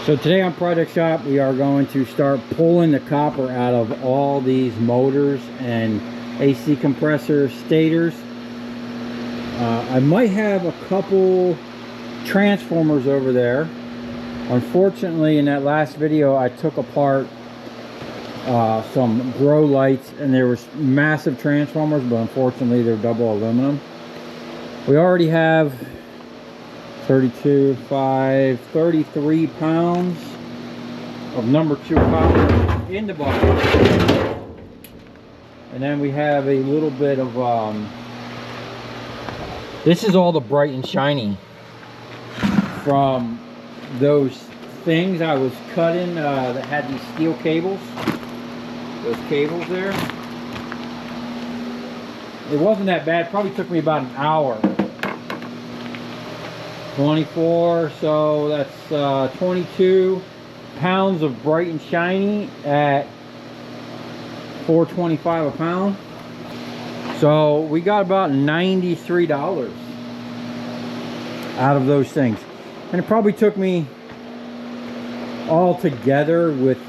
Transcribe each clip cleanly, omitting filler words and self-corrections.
So today on Project Shop, we are going to start pulling the copper out of all these motors and AC compressor stators. I might have a couple transformers over there. Unfortunately, in that last video, I took apart some grow lights, and there was massive transformers, but unfortunately, they're double aluminum. We already have 33 pounds of number 2 copper in the bucket, and then we have a little bit of this is all the bright and shiny from those things I was cutting that had these steel cables, those cables there. It wasn't that bad, probably took me about an hour. 24, so that's 22 pounds of bright and shiny at $4.25 a pound. So we got about $93 out of those things, and it probably took me all together with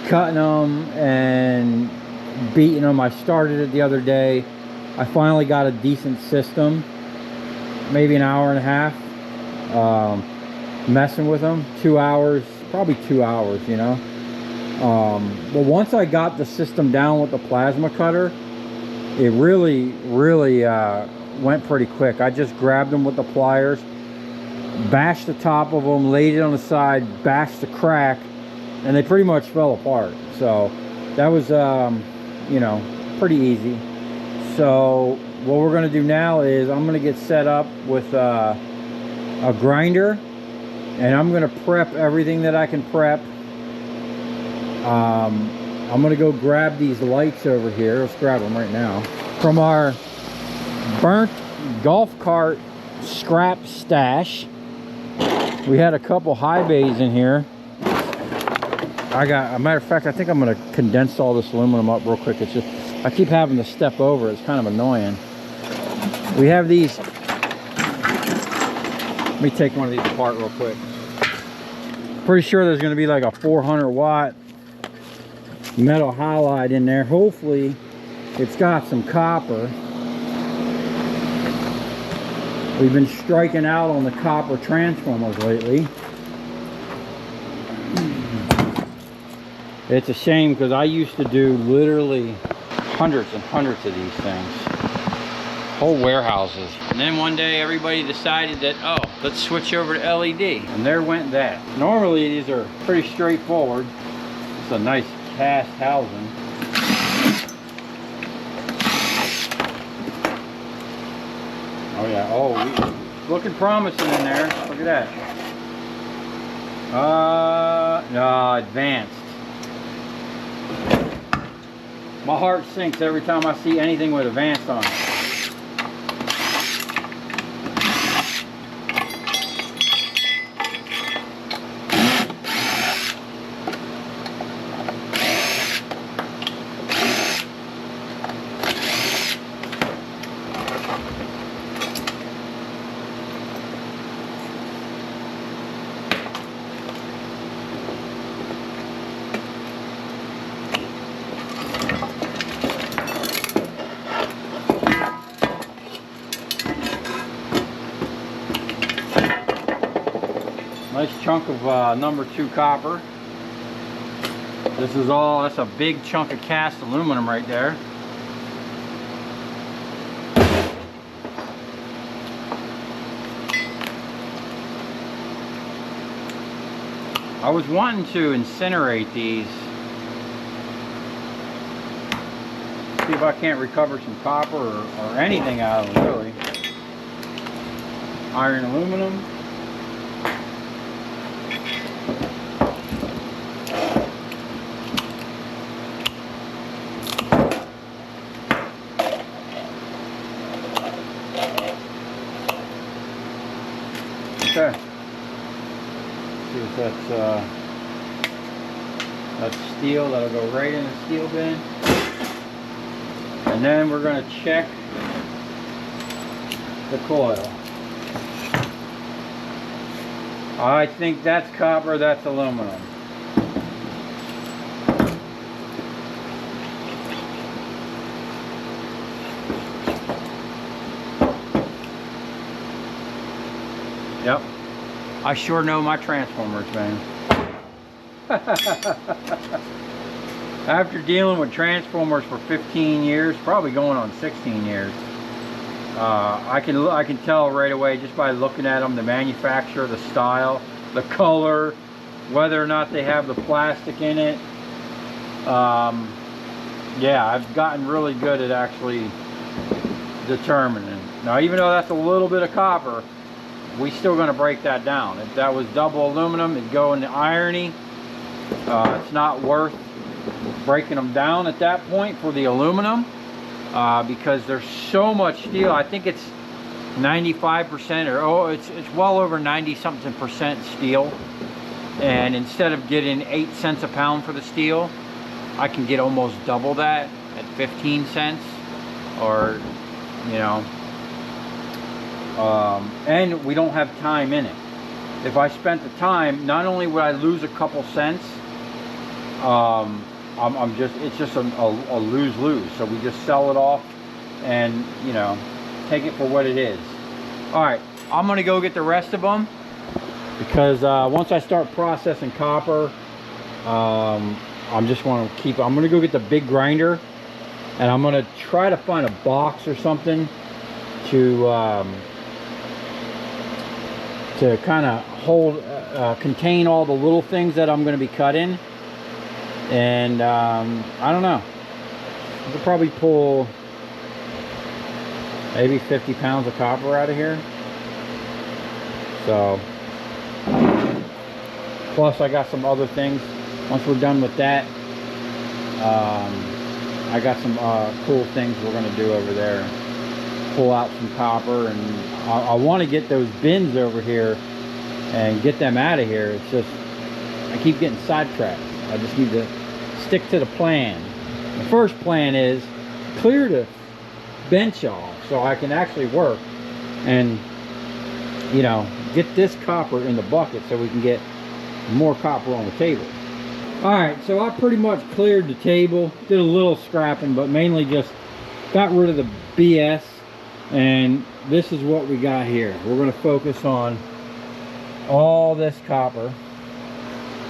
cutting them and beating them. I started it the other day. I finally got a decent system. Maybe an hour and a half messing with them. 2 hours, probably 2 hours, you know. But once I got the system down with the plasma cutter, it really went pretty quick. I just grabbed them with the pliers, bashed the top of them, laid it on the side, bashed the crack, and they pretty much fell apart. So that was you know, pretty easy. So what we're going to do now is I'm going to get set up with a grinder, and I'm going to prep everything that I can prep. I'm going to go grab these lights over here. Let's grab them right now. From our burnt golf cart scrap stash, we had a couple high bays in here. I got, a matter of fact, I think I'm going to condense all this aluminum up real quick. It's just, I keep having to step over. It's kind of annoying. We have these. Let me take one of these apart real quick. Pretty sure there's going to be like a 400 watt metal halide in there. Hopefully it's got some copper. We've been striking out on the copper transformers lately. It's a shame because I used to do literally hundreds and hundreds of these things. Whole warehouses. And then one day everybody decided that, oh, let's switch over to LED. And there went that. Normally these are pretty straightforward. It's a nice cast housing. Oh yeah, oh, looking promising in there. Look at that. Advanced. My heart sinks every time I see anything with advanced on it. Nice chunk of number 2 copper. This is all, that's a big chunk of cast aluminum right there. I was wanting to incinerate these. See if I can't recover some copper or anything out of them, really. Iron aluminum. Okay. See if that's steel. That'll go right in the steel bin. And then we're going to check the coil. I think that's copper, that's aluminum. Yep. I sure know my transformers, man. After dealing with transformers for 15 years, probably going on 16 years, I can tell right away just by looking at them, the manufacturer, the style, the color, whether or not they have the plastic in it. Yeah, I've gotten really good at actually determining. Now, even though that's a little bit of copper, we still going to break that down. If that was double aluminum, it'd go in the irony. It's not worth breaking them down at that point for the aluminum because there's so much steel. I think it's 95% or it's well over 90-something% steel. And instead of getting 8 cents a pound for the steel, I can get almost double that at 15 cents, or you know. And we don't have time in it. If I spent the time, not only would I lose a couple cents, it's just a lose-lose. So we just sell it off and, you know, take it for what it is. All right, I'm gonna go get the rest of them because once I start processing copper, I'm gonna go get the big grinder, and I'm gonna try to find a box or something to kind of hold, contain all the little things that I'm going to be cutting. And I don't know, I could probably pull maybe 50 pounds of copper out of here. So plus I got some other things. Once we're done with that, I got some cool things we're going to do over there. Pull out some copper, and I want to get those bins over here and get them out of here. It's just I keep getting sidetracked. I just need to stick to the plan. The first plan is clear the bench off so I can actually work and, you know, get this copper in the bucket so we can get more copper on the table. All right, so I pretty much cleared the table, did a little scrapping, but mainly just got rid of the BS. And this is what we got here. We're going to focus on all this copper.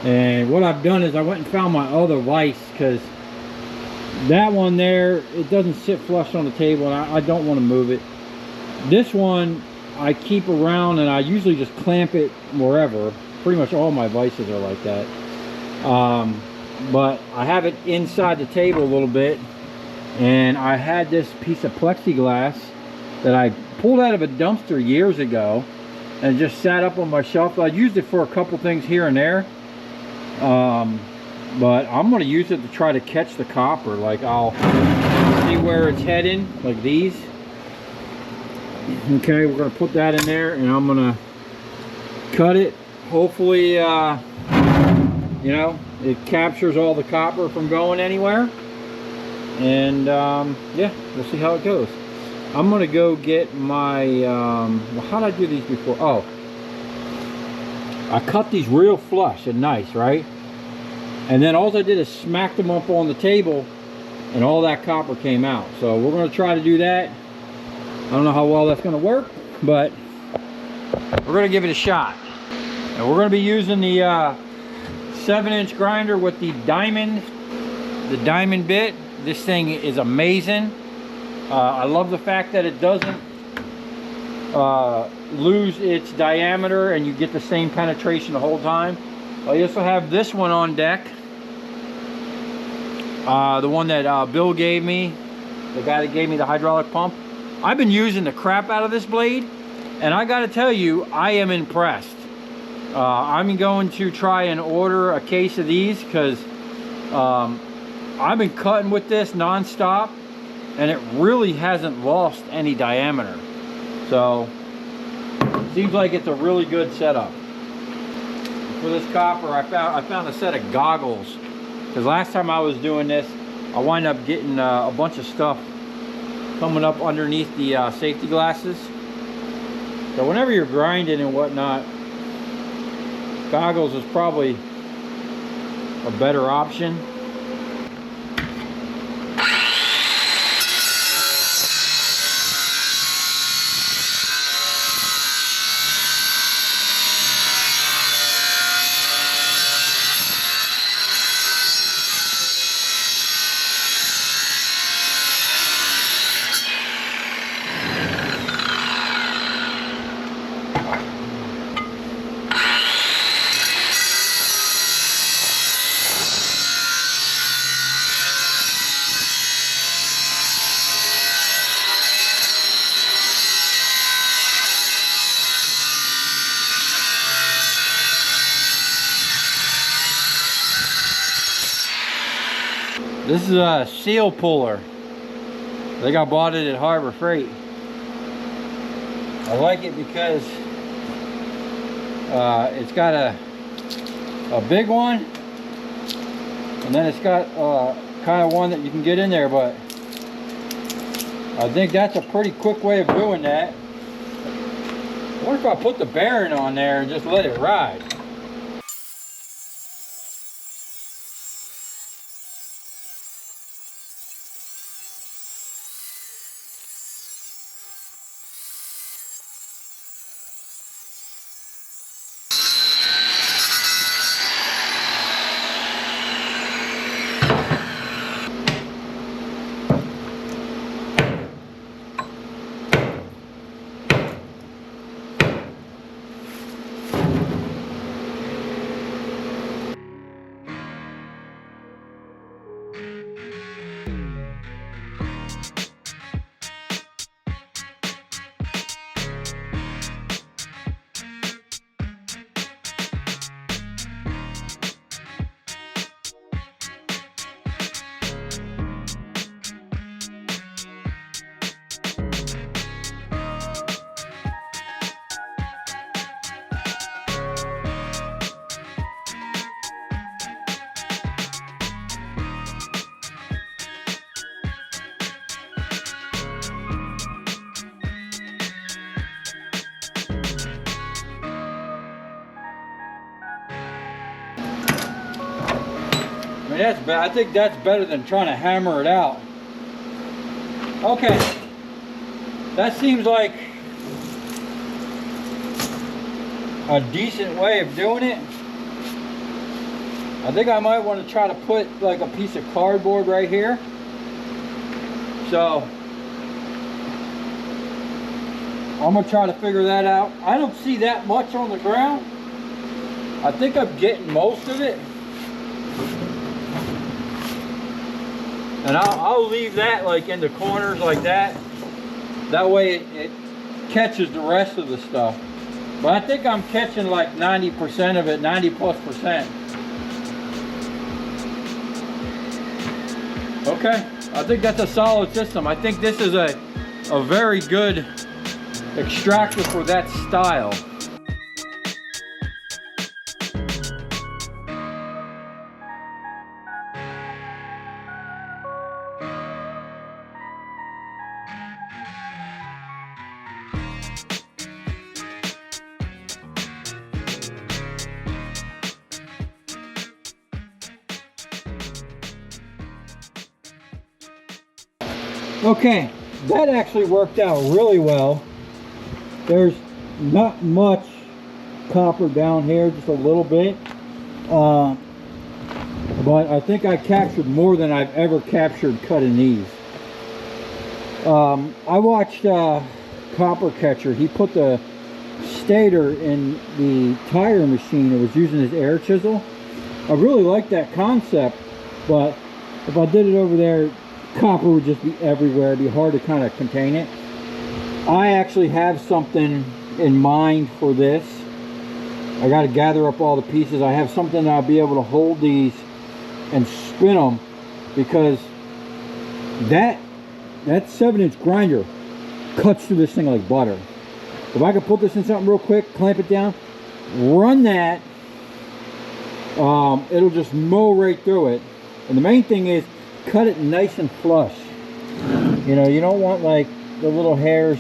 And what I've done is I went and found my other vise, because that one there, it doesn't sit flush on the table, and I don't want to move it. This one I keep around, and I usually just clamp it wherever. Pretty much all my vices are like that. But I have it inside the table a little bit, and I had this piece of plexiglass that I pulled out of a dumpster years ago and just sat up on my shelf. I used it for a couple things here and there, but I'm going to use it to try to catch the copper. Like, I'll see where it's heading, like these. Okay, we're going to put that in there, and I'm going to cut it. Hopefully, you know, it captures all the copper from going anywhere. And yeah, we'll see how it goes. I'm gonna go get my well, how did I do these before? Oh, I cut these real flush and nice, right? And then all I did is smack them up on the table, and all that copper came out. So we're gonna try to do that. I don't know how well that's gonna work, but we're gonna give it a shot. And we're gonna be using the 7-inch grinder with the diamond bit. This thing is amazing. I love the fact that it doesn't lose its diameter, and you get the same penetration the whole time. I also have this one on deck, the one that Bill gave me, the guy that gave me the hydraulic pump. I've been using the crap out of this blade, and I gotta tell you, I am impressed. I'm going to try and order a case of these, because I've been cutting with this non-stop, and it really hasn't lost any diameter. So seems like it's a really good setup. For this copper, I found a set of goggles, because last time I was doing this, I wind up getting a bunch of stuff coming up underneath the safety glasses. So whenever you're grinding and whatnot, Goggles is probably a better option. This is a seal puller. I think I bought it at Harbor Freight. I like it because it's got a big one, and then it's got kind of one that you can get in there, but I think that's a pretty quick way of doing that. I wonder if I put the bearing on there and just let it ride. I mean, that's bad. I think that's better than trying to hammer it out. Okay, that seems like a decent way of doing it. I think I might want to try to put like a piece of cardboard right here. So I'm gonna try to figure that out. I don't see that much on the ground. I think I'm getting most of it. And I'll leave that like in the corners like that. That way it catches the rest of the stuff. But I think I'm catching like 90% of it, 90+%. Okay, I think that's a solid system. I think this is a very good extractor for that style. Okay, that actually worked out really well. There's not much copper down here, just a little bit. But I think I captured more than I've ever captured cutting these. I watched Copper Catcher. He put the stator in the tire machine. It was using his air chisel. I really like that concept, but if I did it over there, copper would just be everywhere. It'd be hard to kind of contain it. I actually have something in mind for this. I got to gather up all the pieces. I have something that I'll be able to hold these and spin them, because that 7-inch grinder cuts through this thing like butter. If I could put this in something real quick, clamp it down, run that, it'll just mow right through it. And the main thing is, cut it nice and flush. You know, you don't want like the little hairs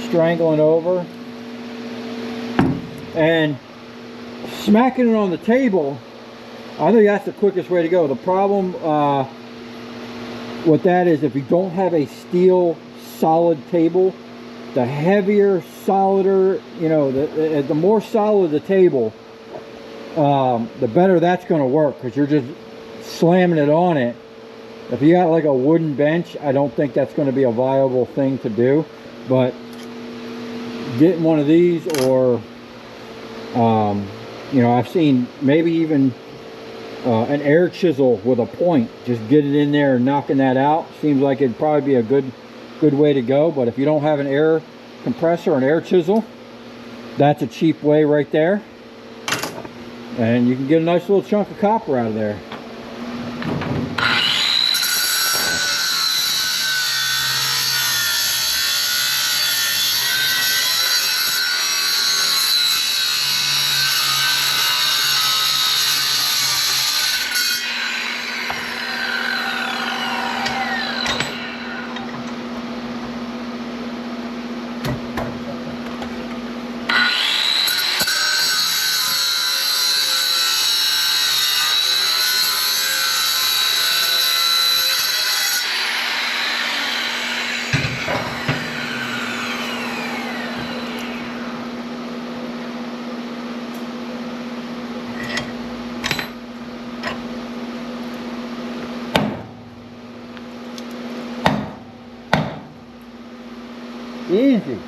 strangling over. And smacking it on the table, I think that's the quickest way to go. The problem with that is if you don't have a steel solid table, the heavier, solider, you know, the more solid the table, the better that's going to work, because you're just slamming it on it. If you got like a wooden bench, I don't think that's going to be a viable thing to do. But getting one of these, or you know, I've seen maybe even an air chisel with a point, just get it in there and knocking that out. Seems like it'd probably be a good way to go. But if you don't have an air compressor, an air chisel, that's a cheap way right there, and you can get a nice little chunk of copper out of there. Easy.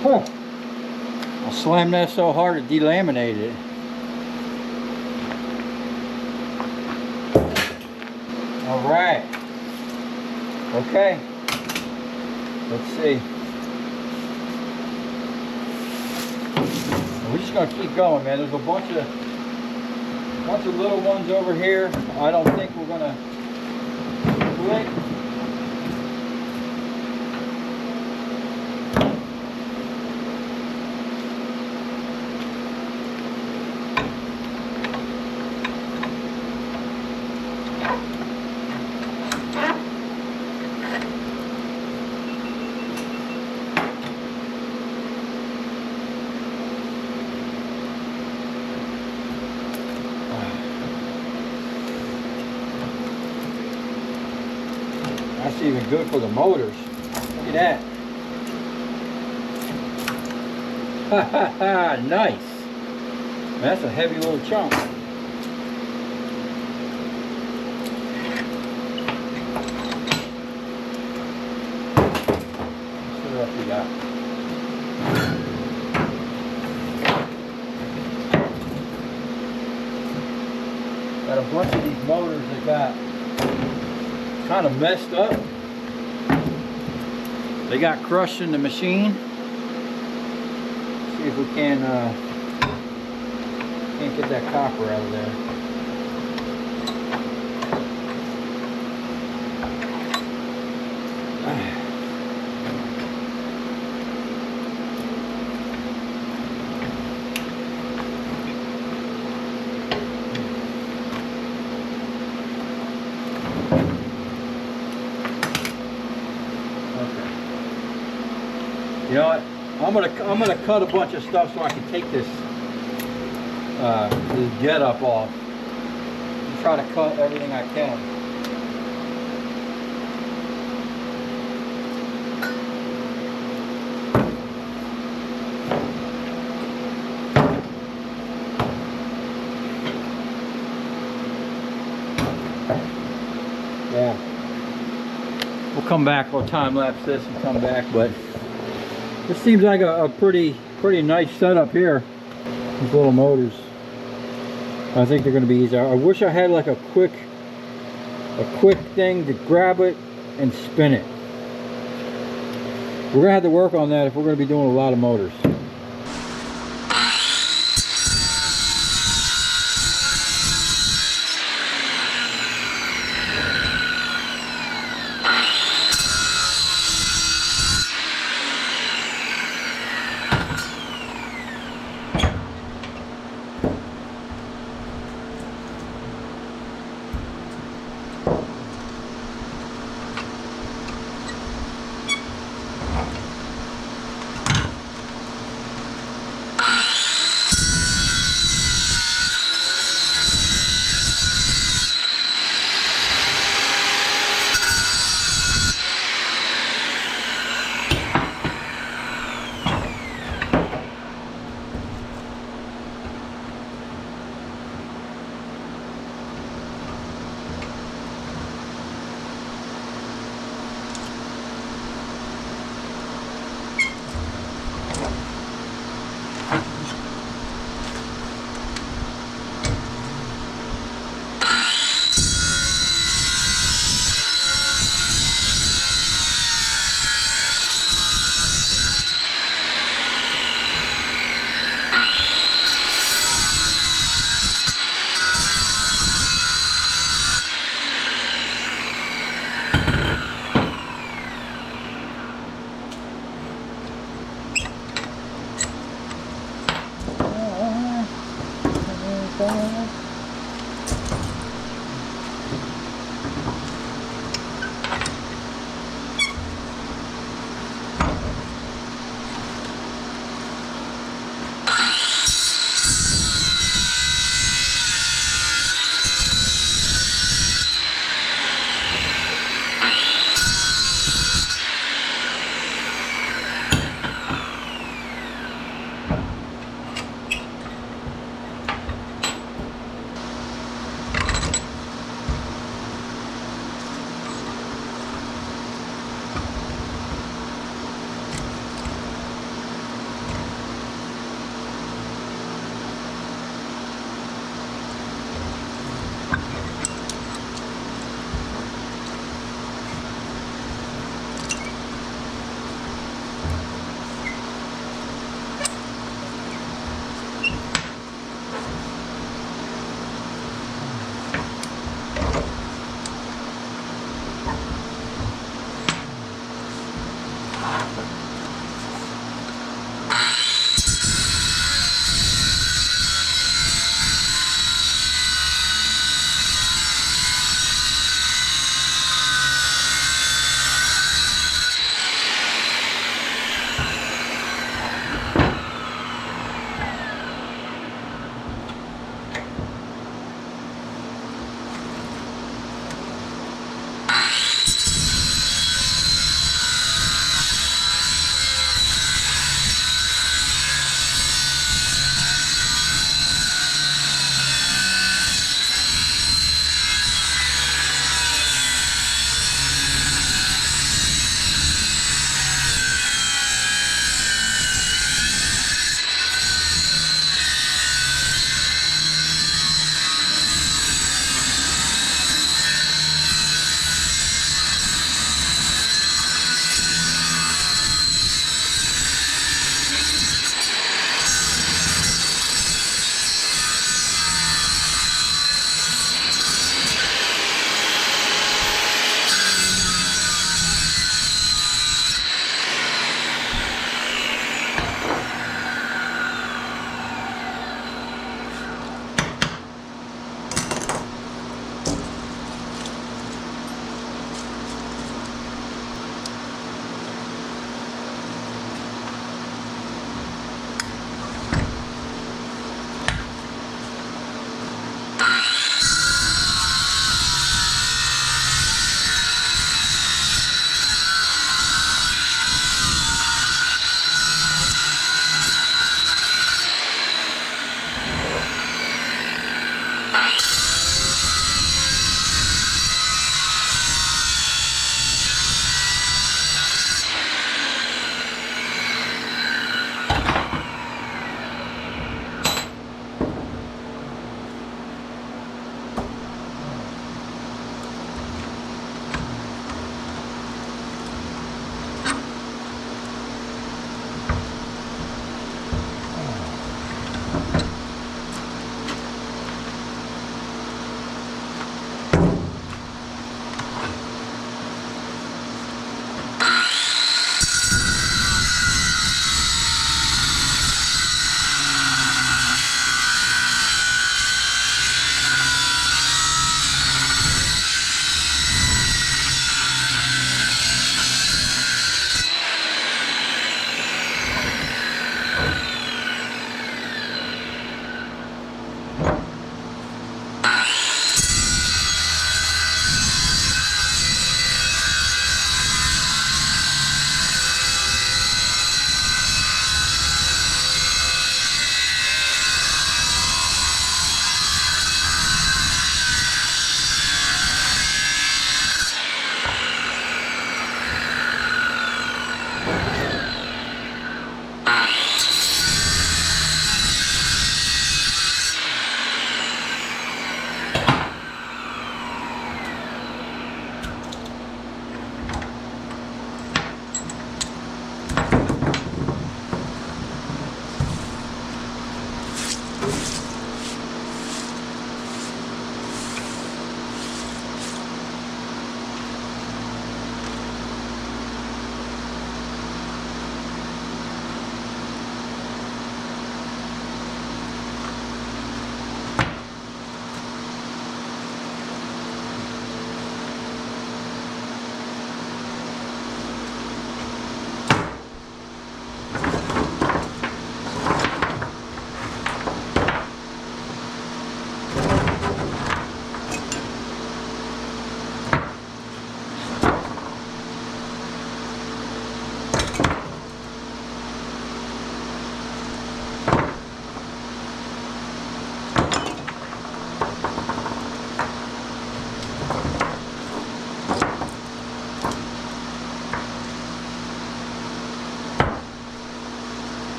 Huh. I'll slam that so hard it delaminated it. All right. Okay. Let's see. We're just gonna keep going, man. There's a bunch of little ones over here. I don't think we're gonna quit. That's even good for the motors. Look at that. Ha ha ha, nice. That's a heavy little chunk. What else we got? Got a bunch of these motors that got kind of messed up. They got crushed in the machine. See if we can't get that copper out of there. You know what? I'm gonna cut a bunch of stuff so I can take this get up off. And try to cut everything I can. Yeah. we'll come back. We'll time lapse this and come back. But this seems like a pretty nice setup here. These little motors. I think they're going to be easy. I wish I had like a quick thing to grab it and spin it. We're going to have to work on that if we're going to be doing a lot of motors.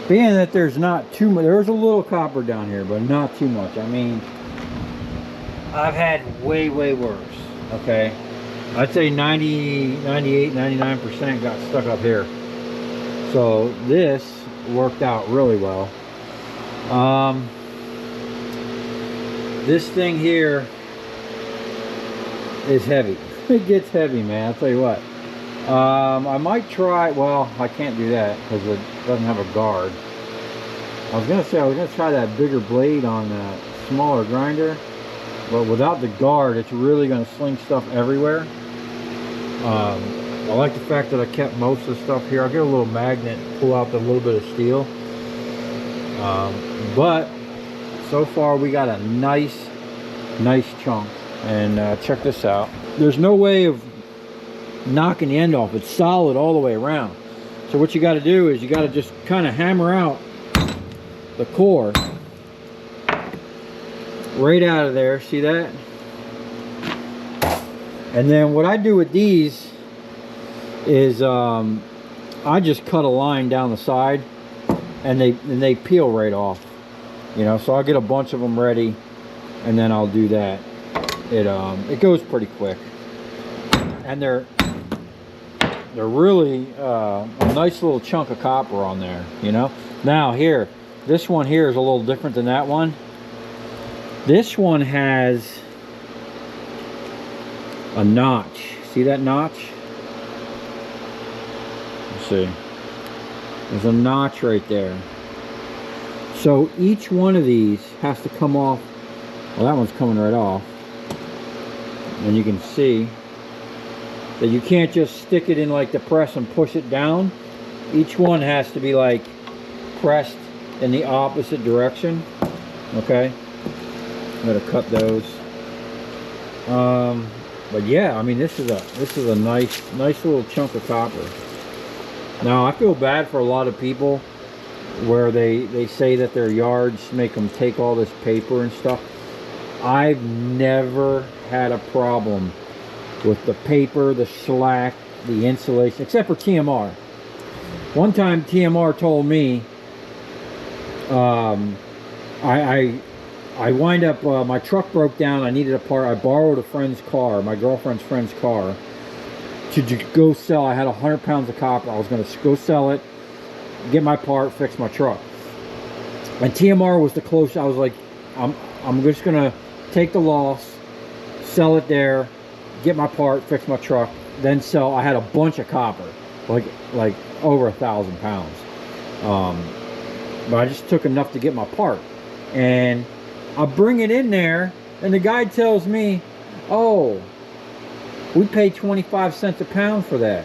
Being that there's not too much, there's a little copper down here, but not too much. I mean, I've had way worse, okay? I'd say 90, 98, 99% got stuck up here. So this worked out really well. This thing here is heavy. It gets heavy, man. I'll tell you what. I might try, well, I can't do that because it doesn't have a guard. I was gonna say I was gonna try that bigger blade on that smaller grinder, but without the guard, it's really gonna sling stuff everywhere. I like the fact that I kept most of the stuff here. I'll get a little magnet, pull out the little bit of steel. But so far we got a nice chunk. And check this out. There's no way of knocking the end off. It's solid all the way around. So what you got to do is you got to just kind of hammer out the core right out of there. See that? And then what I do with these is I just cut a line down the side, and they peel right off. You know, so I'll get a bunch of them ready, and then I'll do that. It goes pretty quick, and they're really a nice little chunk of copper on there, you know. Now here, this one here is a little different than that one. This one has a notch. See that notch? Let's see. There's a notch right there. So each one of these has to come off. Well, that one's coming right off. And you can see that you can't just stick it in like the press and push it down. Each one has to be like pressed in the opposite direction. Okay, I'm gonna cut those. But yeah, I mean, this is a nice little chunk of copper. Now I feel bad for a lot of people where they say that their yards make them take all this paper and stuff. I've never had a problem with the paper, the shellac, the insulation, except for TMR. One time TMR told me, I wind up, my truck broke down, I needed a part, I borrowed a friend's car, my girlfriend's friend's car, to go sell. I had 100 pounds of copper. I was going to go sell it, get my part, fix my truck. And TMR was the closest. I was like, I'm just going to take the loss, sell it there, get my part, fix my truck, then sell. I had a bunch of copper, like over 1,000 pounds. But I just took enough to get my part. And I bring it in there, and the guy tells me, oh, we paid 25 cents a pound for that.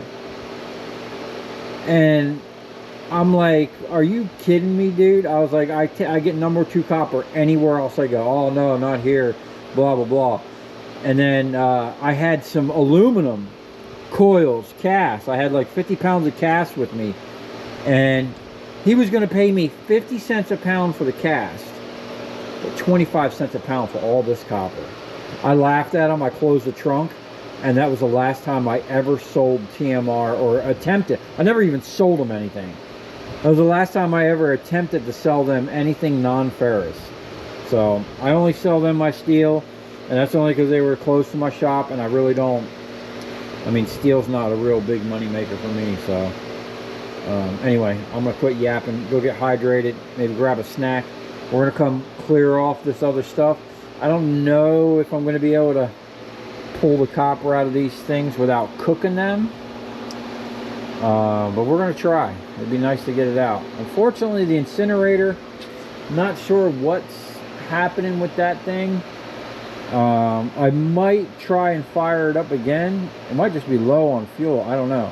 And I'm like, are you kidding me, dude? I was like, I get number 2 copper anywhere else I go. Oh no, not here, blah blah blah. And then I had some aluminum coils, cast. I had like 50 pounds of cast with me, and he was going to pay me 50 cents a pound for the cast, but 25 cents a pound for all this copper. I laughed at him. I closed the trunk, and that was the last time I ever sold TMR, or attempted. I never even sold them anything. That was the last time I ever attempted to sell them anything non-ferrous. So I only sell them my steel, and that's only because they were close to my shop, and I really don't, I mean, steel's not a real big money maker for me. So anyway, I'm gonna quit yapping, go get hydrated, maybe grab a snack. We're gonna come clear off this other stuff. I don't know if I'm gonna be able to pull the copper out of these things without cooking them, but we're gonna try. It'd be nice to get it out. Unfortunately, the incinerator, not sure what's happening with that thing. I might try and fire it up again. It might just be low on fuel, I don't know.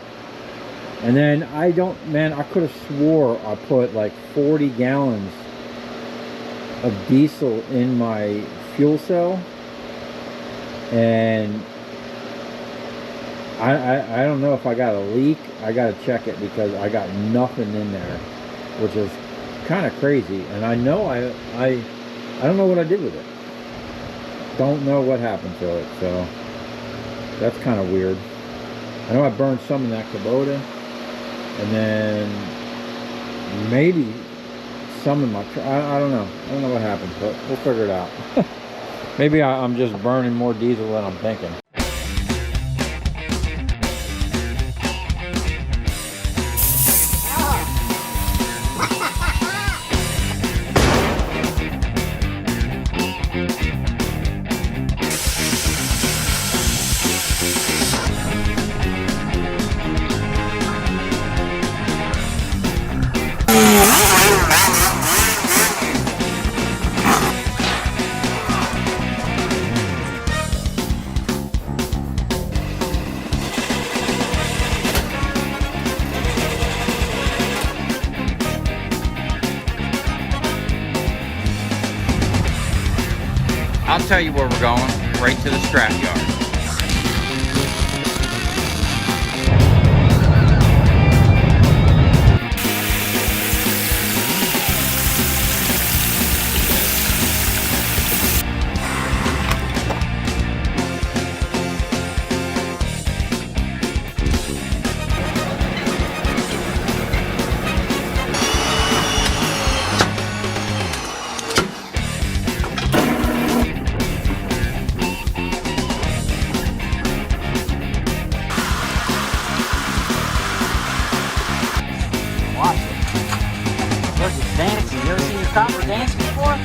And then I could have swore I put like 40 gallons of diesel in my fuel cell, and I don't know if I got a leak. I got to check it because I got nothing in there, which is kind of crazy. And I know I don't know what I did with it. Don't know what happened to it, so that's kind of weird. I know I burned some in that Kubota, and then maybe some in my truck. I don't know. I don't know what happened, but we'll figure it out. Maybe I'm just burning more diesel than I'm thinking. tell you where we're going. Right to the scrap yard. Watch it. Look, it's dancing. You ever seen your copper dance before?